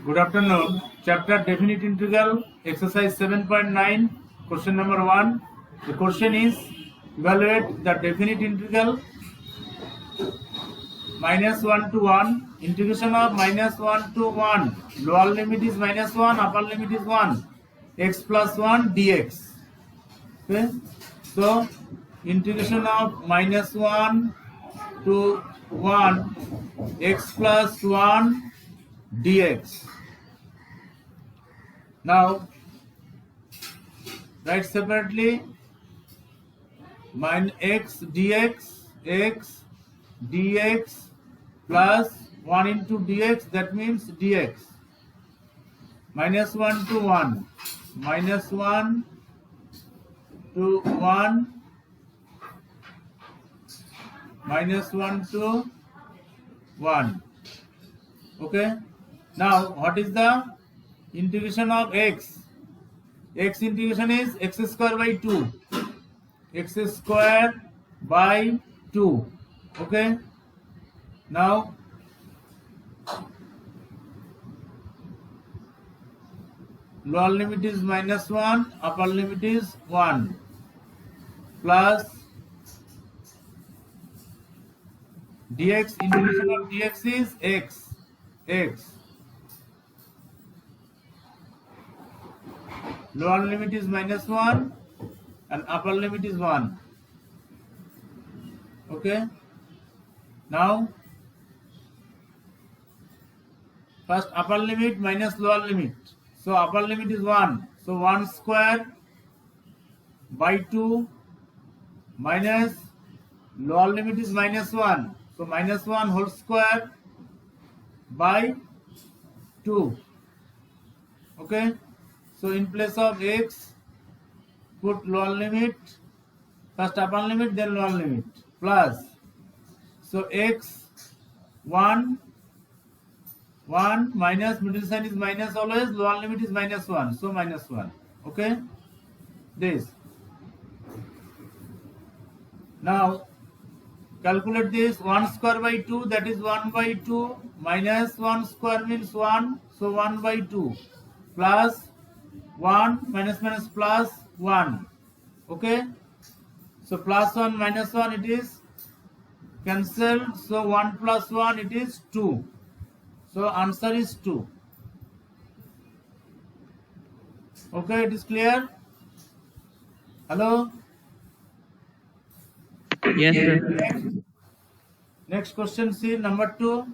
Good afternoon. Chapter Definite Integral, exercise 7.9, question number 1. The question is, evaluate the definite integral minus 1 to 1, integration of minus 1 to 1. Lower limit is minus 1, upper limit is 1, x plus 1 dx. Okay. So, integration of minus 1 to 1, x plus 1 dx. Now, write separately minus x dx plus 1 into dx, that means dx. Minus 1 to 1, minus 1 to 1, minus 1 to 1. Okay. Now, what is the integration of x? X integration is x square by 2. X square by 2. Okay. Now, lower limit is minus 1, upper limit is 1, plus dx, integration of dx is x. Lower limit is minus 1 and upper limit is 1. Okay. Now, first upper limit minus lower limit. So upper limit is 1. So 1 square by 2 minus lower limit is minus 1. So minus 1 whole square by 2. Okay. So in place of x, put lower limit, first upper limit, then lower limit, plus. So x 1 minus, middle sign is minus always, lower limit is minus 1. So minus 1. Okay. This. Now calculate this. 1 square by 2, that is 1 by 2, minus 1 square means 1. So 1 by 2 plus 1 minus plus 1. Okay. So plus 1 minus 1 it is cancelled. So 1 plus 1 it is 2. So answer is 2. Okay, it is clear? Hello? Yes, sir. Next question, see number 2.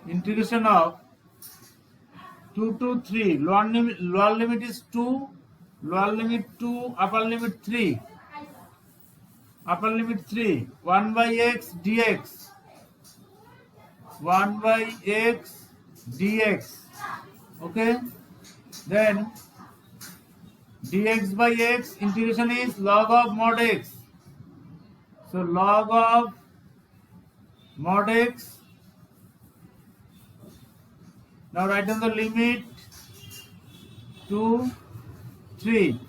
Integration of 2 to 3. Lower limit is 2. Lower limit 2. Upper limit 3. Upper limit 3. 1 by x dx. 1 by x dx. Okay. Then dx by x, integration is log of mod x. So log of mod x. Now write down the limit 2, 3.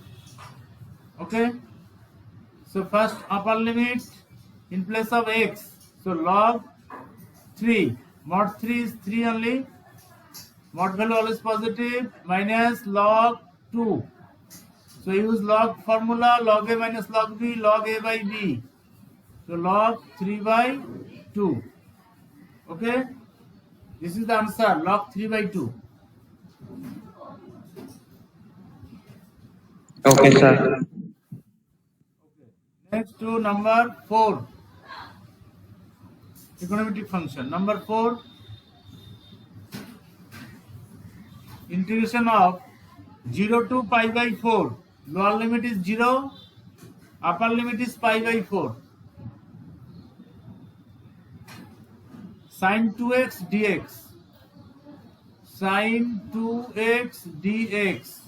Okay. So first upper limit in place of x. So log 3. Mod 3 is 3 only. Mod value always positive, minus log 2. So use log formula, log a minus log b, log a by b. So log 3 by 2. Okay. This is the answer, log 3 by 2. Okay, sir. Next to number 4. Trigonometric function. Number 4. Integration of 0 to pi by 4. Lower limit is 0. Upper limit is pi by 4. Sin 2x dx. Sin 2x dx.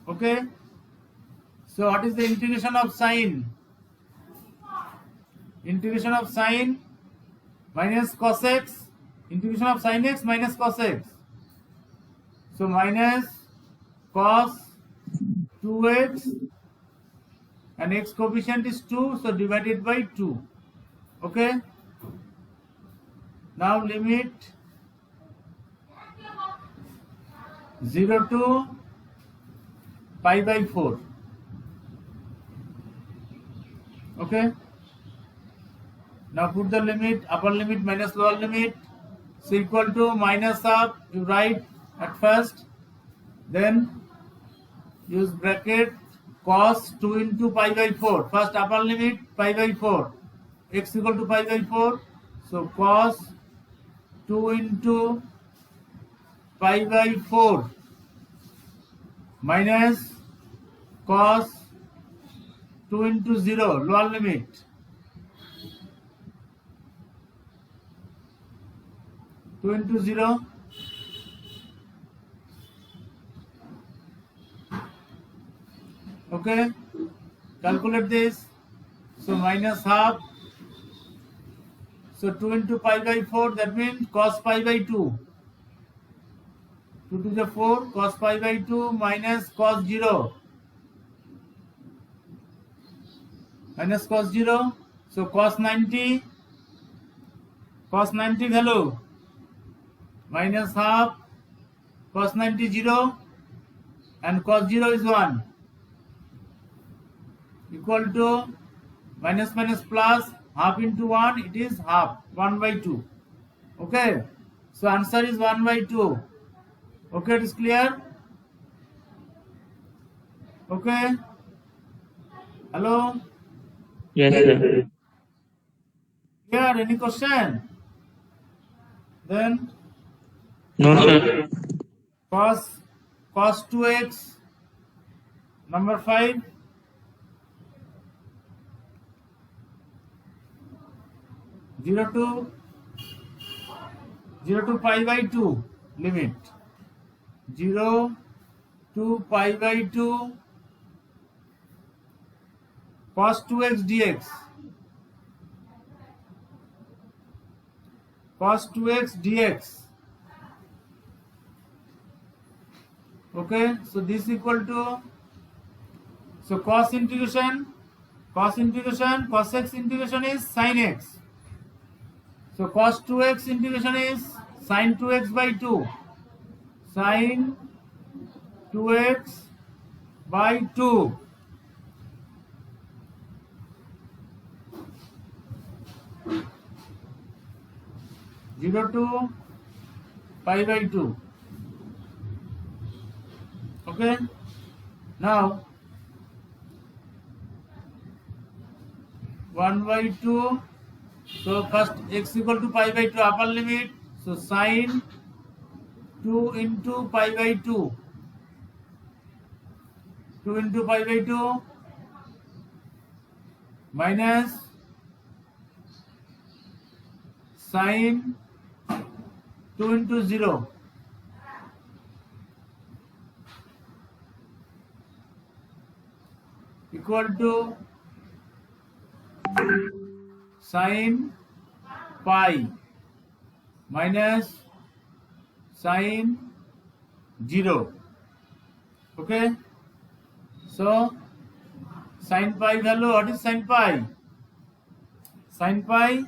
Okay. So what is the integration of sine? Integration of sine minus cos x. Integration of sin x minus cos x. So minus cos 2x and x coefficient is 2. So divided by 2. Okay. Now limit 0 to pi by 4. Okay. Now put the limit, upper limit minus lower limit. So equal to minus of, you write at first, then use bracket cos 2 into pi by 4. First upper limit pi by 4. X equal to pi by 4. So cos 2 into pi by 4 minus cos 2 into 0, lower limit. Two into 0. Okay, calculate this. So minus half. So 2 into pi by 4, that means cos pi by 2. 2 to the 4, cos pi by 2 minus cos 0. Minus cos 0. So cos 90. Cos 90 value. Minus half. Cos 90 0. And cos 0 is 1. Equal to minus minus plus, half into 1, it is half, 1 by 2. Okay, so answer is 1 by 2. Okay, it is clear? Okay, hello? Yes, sir. Here, any question? Then No, sir. cos 2x, number 5. 0 to pi by 2 limit. 0 to pi by 2 cos 2x dx. Cos 2x dx. Okay, so this equal to, so cos integration, cos x integration is sin x. So cos 2x integration is sin 2x by 2. Sin 2x by 2. Zero to pi by 2. Okay. Now 1 by 2. So first x equal to pi by 2 upper limit. So sin 2 into pi by 2. 2 into pi by 2 minus sin 2 into 0. Equal to sin pi minus sin 0. Okay, so sin pi value, what is sin pi? Sin pi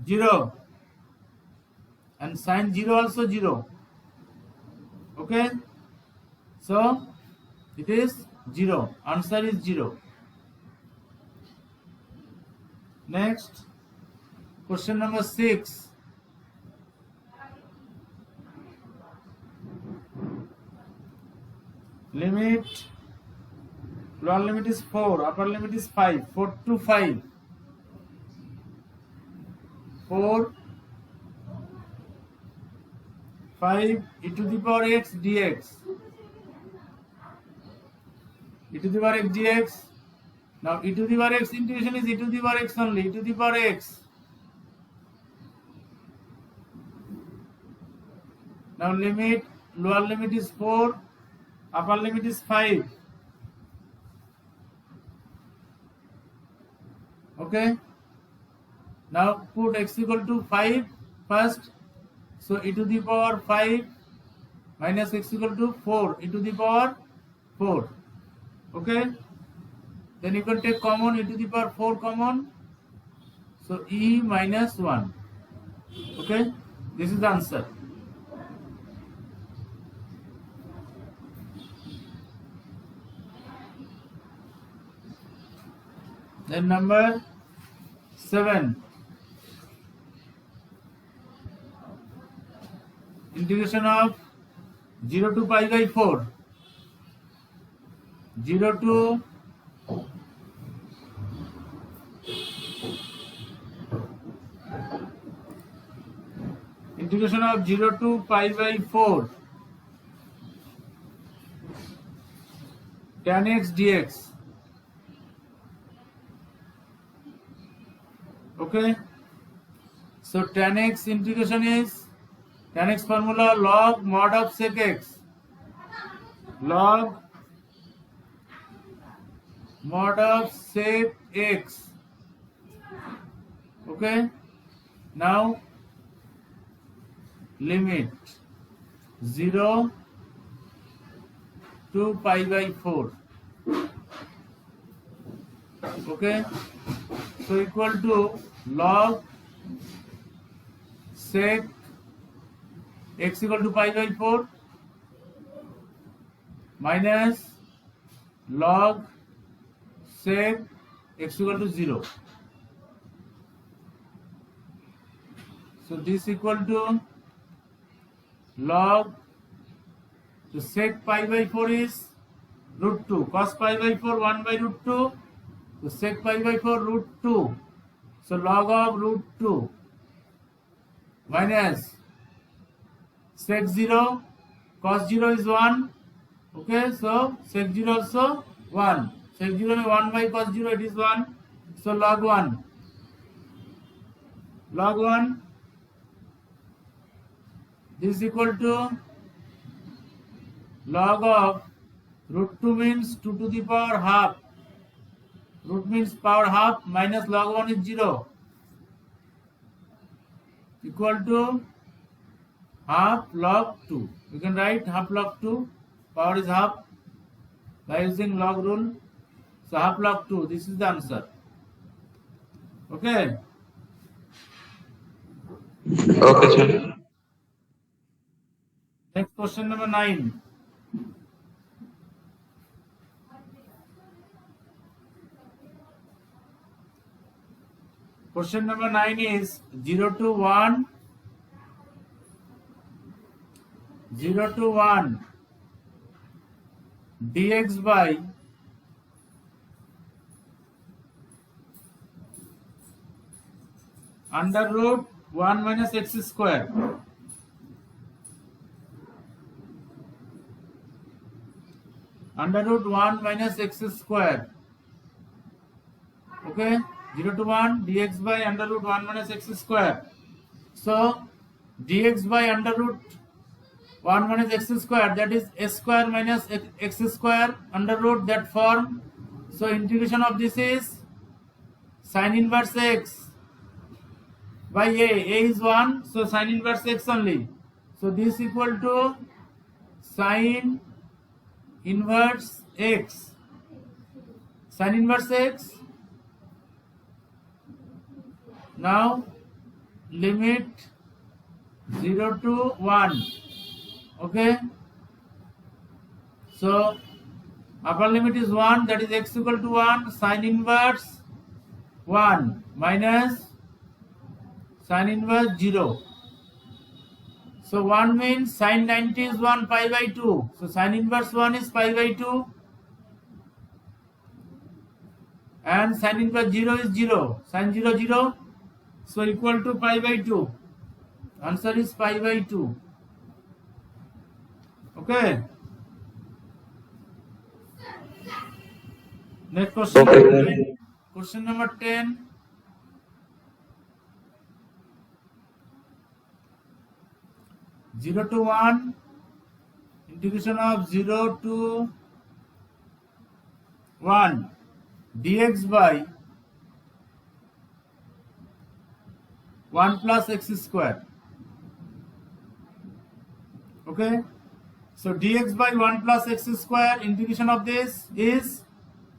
0 and sin 0 also 0. Okay, so it is 0. Answer is 0. Next, question number 6. Limit, lower limit is 4, upper limit is 5. 4 to 5. 4, 5 e to the power x dx. E to the power x dx. Now e to the power x integration is e to the power x only, e to the power x. Now limit, lower limit is 4, upper limit is 5. Okay. Now put x equal to 5 first. So e to the power 5 minus x equal to 4 e to the power 4. Okay. Then you can take common, e to the power 4 common. So e minus 1. Okay, this is the answer. Then number 7. Integration of 0 to pi by 4. 0 to integration of 0 to pi by 4 tan x dx. Okay, so tan x integration is tan x formula log mod of sec x, log mod of sec x. Okay, now limit 0 to pi by 4. Okay, so equal to log sec x equal to pi by 4 minus log sec x equal to 0. So this equal to log, so sec pi by 4 is root 2, cos pi by 4 1 by root 2, so sec pi by 4 root 2, so log of root 2 minus sec 0, cos 0 is 1, okay, so sec 0 also 1, sec 0 is 1 by cos 0, it is 1, so log 1, log 1, this is equal to log of root 2 means 2 to the power half, root means power half, minus log 1 is 0, equal to half log 2. You can write half log 2, power is half by using log rule. So half log 2, this is the answer. Okay. Okay, sir. Next question number 9. Question number 9 is 0 to 1, 0 to 1 dx by under root 1 minus x square. Under root 1 minus x square. Okay, 0 to 1 dx by under root 1 minus x square. So dx by under root 1 minus x square, that is s square minus x square under root that form. So integration of this is sin inverse x by a is 1, so sin inverse x only. So this equal to sin inverse x, sin inverse x. Now limit 0 to 1. Okay, so upper limit is 1, that is x equal to 1, sin inverse 1 minus sin inverse 0. So 1 means sin 90 is 1 pi by 2. So sin inverse 1 is pi by 2. And sin inverse 0 is 0. Sin 0, 0. So equal to pi by 2. Answer is pi by 2. Okay. Next question. Okay. Question number 10. Zero to 1, integration of 0 to 1 dx by 1 plus x square. Okay, so dx by 1 plus x square, integration of this is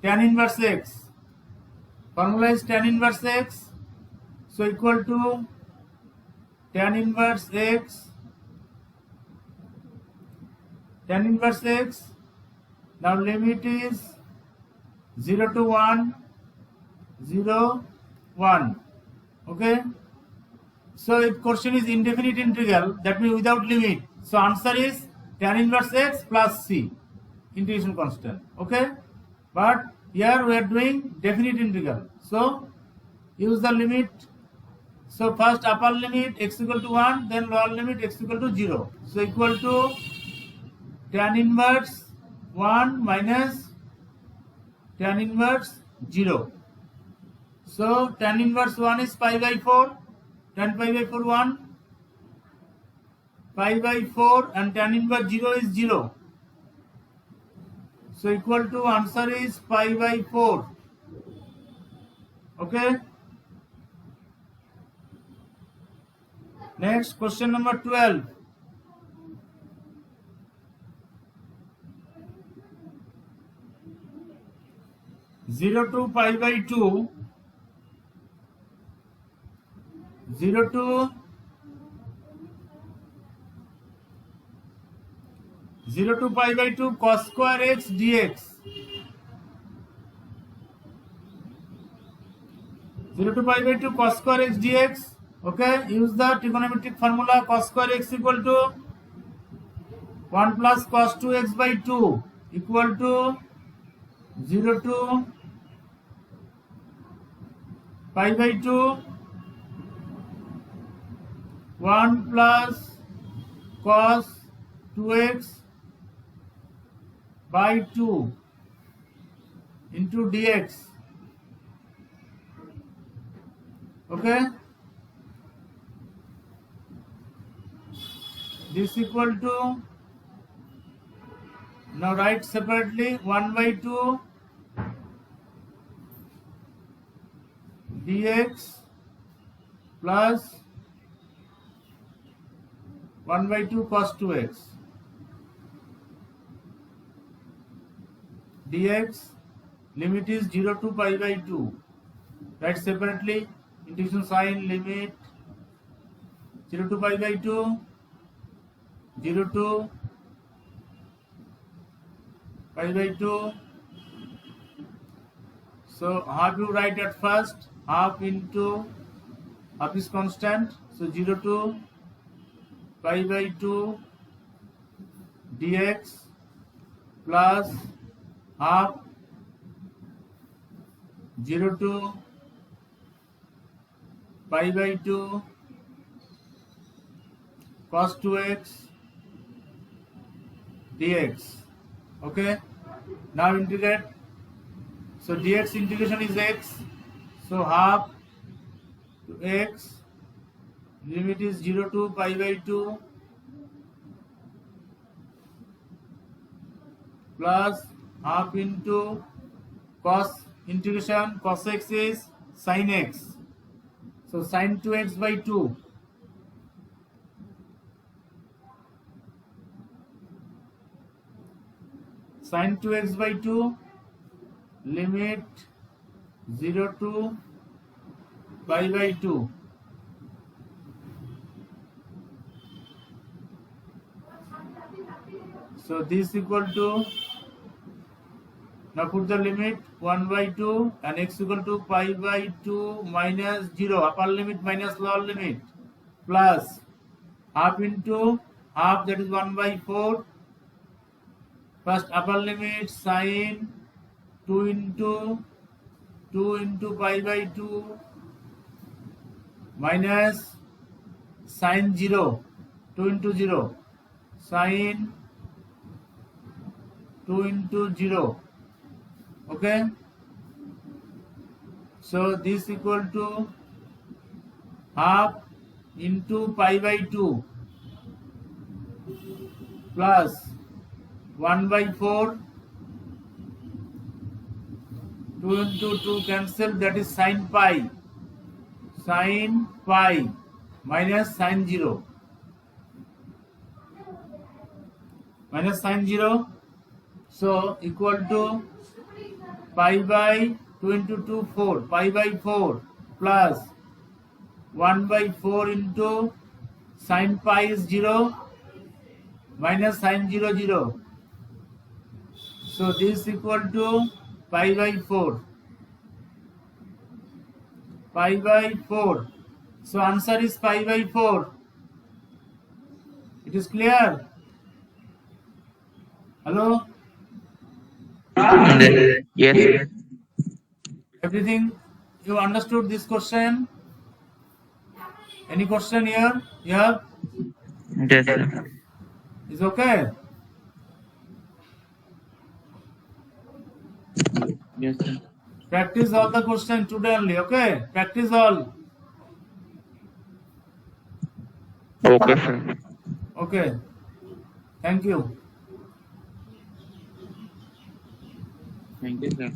tan inverse x. Formula is tan inverse x So equal to tan inverse x. Tan inverse x. Now limit is 0 to 1, 0, 1. Okay. So if question is indefinite integral, that means without limit. So answer is tan inverse x plus c, integration constant. Okay. But here we are doing definite integral. So use the limit. So first upper limit x equal to 1, then lower limit x equal to 0. So equal to tan inverse 1 minus tan inverse 0. So tan inverse 1 is pi by 4, tan pi by 4 1, pi by 4, and tan inverse 0 is 0. So equal to answer is pi by 4. Okay. Next question number 12. Zero to pi by 2. 0 to 0 to pi by 2 cos square x dx. 0 to pi by 2 cos square x dx. Okay, use the trigonometric formula. Cos square x equal to 1 plus cos 2x by 2 equal to 0 to pi by 2 1 plus cos 2x by 2 into dx. Okay, this equal to, now write separately, 1 by 2 dx plus 1 by 2 cos 2x dx. Limit is 0 to pi by 2. Write separately, integration sign, limit 0 to pi by 2, 0 to pi by 2. So half you write at first, half into, half is constant, so 0 to pi by 2 dx plus half 0 to pi by 2 cos 2x dx. Okay, now integrate. So dx integration is x, so half to x, limit is 0 to pi by 2 plus half into cos, integration cos x is sin x, so sin 2x by 2 sin 2x by 2, limit 0 to pi by 2. So this equal to, now put the limit 1 by 2 and x equal to pi by 2 minus 0, upper limit minus lower limit, plus half into half, that is 1 by 4. First upper limit sin 2 into pi by 2 minus sin 0, 2 into 0, sin 2 into 0. Okay, so this equal to half into pi by 2 plus 1 by 4, 2 into 2 cancel, that is sin pi minus sin 0, minus sin 0. So equal to pi by 2 into 2 4, pi by 4 plus 1 by 4 into sin pi is 0 minus sin 0 0. So this is equal to pi by 4. Pi by 4. So answer is pi by 4. It is clear? Hello? Yes. Everything you understood this question? Any question here? Yeah? Yes, sir. Is okay? Yes, sir. Practice all the questions today only, okay? Practice all. Okay, sir. Okay. Thank you. Thank you, sir.